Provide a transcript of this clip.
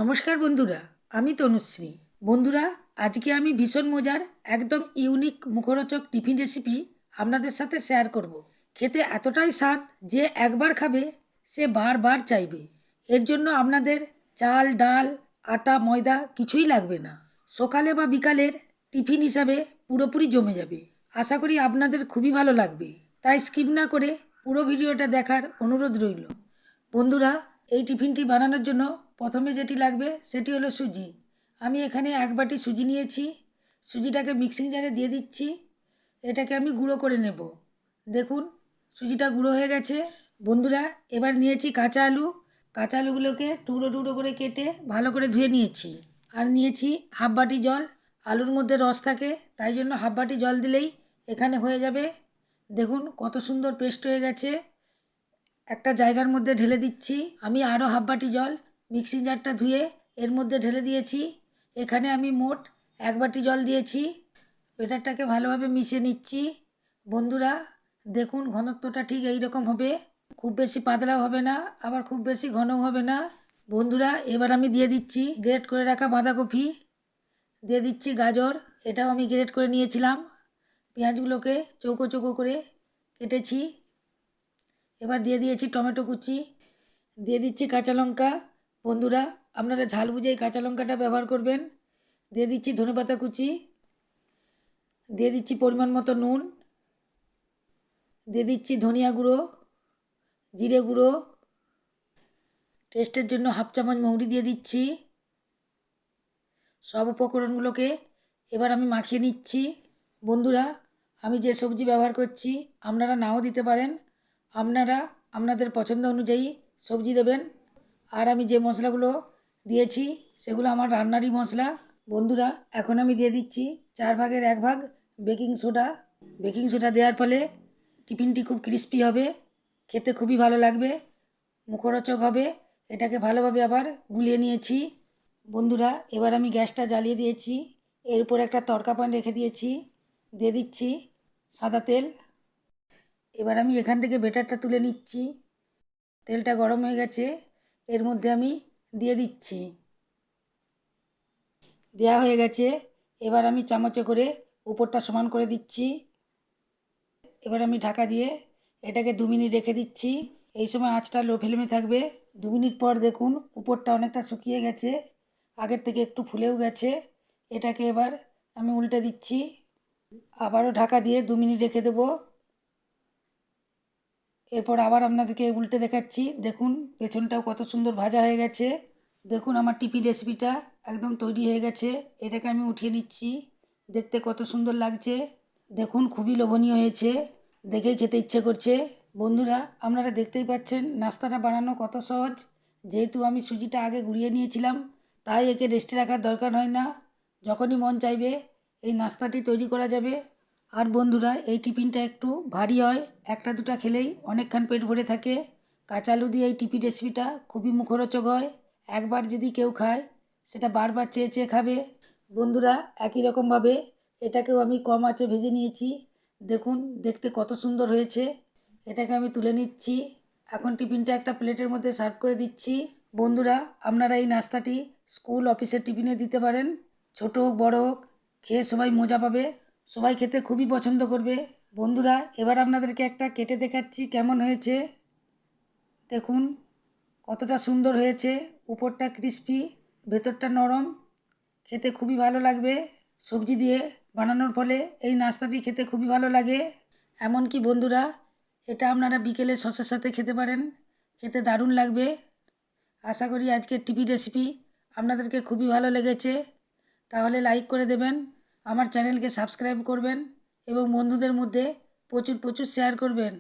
নমস্কার বন্ধুরা, আমি তনুশ্রী। বন্ধুরা, আজকে আমি ভীষণ মজার একদম ইউনিক মুখরোচক টিফিন রেসিপি আপনাদের সাথে শেয়ার করব। খেতে এতটাই স্বাদ যে একবার খাবে সে বারবার চাইবে। এর জন্য আপনাদের চাল, ডাল, আটা, ময়দা কিছুই লাগবে না। সকালে বা বিকালের টিফিন হিসাবে পুরোপুরি জমে যাবে। আশা করি আপনাদের খুবই ভালো লাগবে, তাই স্কিপ না করে পুরো ভিডিওটা দেখার অনুরোধ রইল। বন্ধুরা, এই টিফিনটি বানানোর জন্য প্রথমে যেটি লাগবে সেটি হলো সুজি। আমি এখানে 1 বাটি সুজি নিয়েছি। সুজিটাকে মিক্সিং জারে দিয়ে দিচ্ছি। এটাকে আমি গুঁড়ো করে নেব। দেখুন, সুজিটা গুঁড়ো হয়ে গেছে। বন্ধুরা, এবার নিয়েছি কাঁচা আলু। কাঁচা আলুগুলোকে টুকরো টুকরো করে কেটে ভালো করে ধুয়ে নিয়েছি। আর নিয়েছি 1/2 বাটি জল। আলুর মধ্যে রস থাকে, তাই জন্য 1/2 বাটি জল দিলেই এখানে হয়ে যাবে। দেখুন কত সুন্দর পেস্ট হয়ে গেছে। একটা জায়গার মধ্যে ঢেলে দিচ্ছি। আমি আরও 1/2 বাটি জল মিক্সিং জারটা ধুয়ে এর মধ্যে ঢেলে দিয়েছি। এখানে আমি মোট 1 বাটি জল দিয়েছি। ব্যাটারটাকে ভালোভাবে মিশিয়ে নিচ্ছি। বন্ধুরা, দেখুন ঘনত্বটা ঠিক এই রকম হবে। খুব বেশি পাতলাও হবে না, আবার খুব বেশি ঘনও হবে না। বন্ধুরা, এবার আমি দিয়ে দিচ্ছি গ্রেট করে রাখা বাঁধাকপি, দিয়ে দিচ্ছি গাজর, এটাও আমি গ্রেট করে নিয়েছিলাম। পেঁয়াজগুলোকে চৌকো চৌকো করে কেটেছি। এবার দিয়ে দিয়েছি টমেটো কুচি, দিয়ে দিচ্ছি কাঁচা লঙ্কা। বন্ধুরা, আপনারা ঝাল বুঝে এই কাঁচা লঙ্কাটা ব্যবহার করবেন। দিয়ে দিচ্ছি ধনেপাতা কুচি, দিয়ে দিচ্ছি পরিমাণ মতো নুন, দিয়ে দিচ্ছি ধনিয়া গুঁড়ো, জিরে গুঁড়ো, টেস্টের জন্য 1/2 চামচ মৌরি দিয়ে দিচ্ছি। সব উপকরণগুলোকে এবার আমি মাখিয়ে নিচ্ছি। বন্ধুরা, আমি যে সবজি ব্যবহার করছি আপনারা নাও দিতে পারেন। আপনারা আপনাদের পছন্দ অনুযায়ী সবজি দেবেন। আর আমি যে মশলাগুলো দিয়েছি সেগুলো আমার রান্নারই মশলা। বন্ধুরা, এখন আমি দিয়ে দিচ্ছি 4 ভাগের 1 ভাগ বেকিং সোডা। বেকিং সোডা দেওয়ার ফলে টিফিনটি খুব ক্রিস্পি হবে, খেতে খুবই ভালো লাগবে, মুখরোচক হবে। এটাকে ভালোভাবে আবার গুলিয়ে নিয়েছি। বন্ধুরা, এবার আমি গ্যাসটা জ্বালিয়ে দিয়েছি। এর উপর একটা তড়কা প্যান রেখে দিয়েছি। দিয়ে দিচ্ছি সাদা তেল। এবার আমি এখান থেকে ব্যাটারটা তুলে নিচ্ছি। তেলটা গরম হয়ে গেছে, এর মধ্যে আমি দিয়ে দিচ্ছি। দেওয়া হয়ে গেছে। এবার আমি চামচে করে উপরটা সমান করে দিচ্ছি। এবার আমি ঢাকা দিয়ে এটাকে 2 মিনিট রেখে দিচ্ছি। এই সময় আঁচটা লো ফ্লেমে থাকবে। 2 মিনিট পর দেখুন উপরটা অনেকটা শুকিয়ে গেছে, আগের থেকে একটু ফুলেও গেছে। এটাকে এবার আমি উল্টে দিচ্ছি। আবারও ঢাকা দিয়ে 2 মিনিট রেখে দেবো। এরপর আবার আপনাদেরকে উল্টে দেখাচ্ছি। দেখুন পেছনটাও কত সুন্দর ভাজা হয়ে গেছে। দেখুন আমার টিফিন রেসিপিটা একদম তৈরি হয়ে গেছে। এটাকে আমি উঠিয়ে নিচ্ছি। দেখতে কত সুন্দর লাগছে। দেখুন খুবই লোভনীয় হয়েছে, দেখেই খেতে ইচ্ছে করছে। বন্ধুরা, আপনারা দেখতেই পাচ্ছেন নাস্তাটা বানানো কত সহজ। যেহেতু আমি সুজিটা আগে গুঁড়িয়ে নিয়েছিলাম, তাই একে রেস্টে রাখার দরকার হয় না। যখনই মন চাইবে এই নাস্তাটি তৈরি করা যাবে। আর বন্ধুরা, এই টিফিনটা একটু ভারী হয়, একটা দুটা খেলেই অনেকক্ষণ পেট ভরে থাকে। কাঁচা আলু দিয়ে এই টিফিন রেসিপিটা খুবই মুখরোচক হয়। একবার যদি কেউ খায় সেটা বারবার চেয়ে চেয়ে খাবে। বন্ধুরা, একই রকমভাবে এটাকেও আমি কম আঁচে ভেজে নিয়েছি। দেখুন দেখতে কত সুন্দর হয়েছে। এটাকে আমি তুলে নিচ্ছি। এখন টিফিনটা একটা প্লেটের মধ্যে সার্ভ করে দিচ্ছি। বন্ধুরা, আপনারা এই নাস্তাটি স্কুল অফিসের টিফিনে দিতে পারেন। ছোট হোক বড় হোক, খেয়ে সবাই মজা পাবে, সবাই খেতে খুবই পছন্দ করবে। বন্ধুরা, এবার আপনাদেরকে একটা কেটে দেখাচ্ছি কেমন হয়েছে। দেখুন কতটা সুন্দর হয়েছে, উপরটা ক্রিস্পি, ভেতরটা নরম, খেতে খুবই ভালো লাগবে। সবজি দিয়ে বানানোর ফলে এই নাস্তাটি খেতে খুবই ভালো লাগে। এমনকি বন্ধুরা, এটা আপনারা বিকেলে সসের সাথে খেতে পারেন, খেতে দারুণ লাগবে। আশা করি আজকের টিফিন রেসিপি আপনাদেরকে খুবই ভালো লেগেছে। তাহলে লাইক করে দেবেন, আমার চ্যানেলকে সাবস্ক্রাইব করবেন এবং বন্ধুদের মধ্যে প্রচুর প্রচুর শেয়ার করবেন।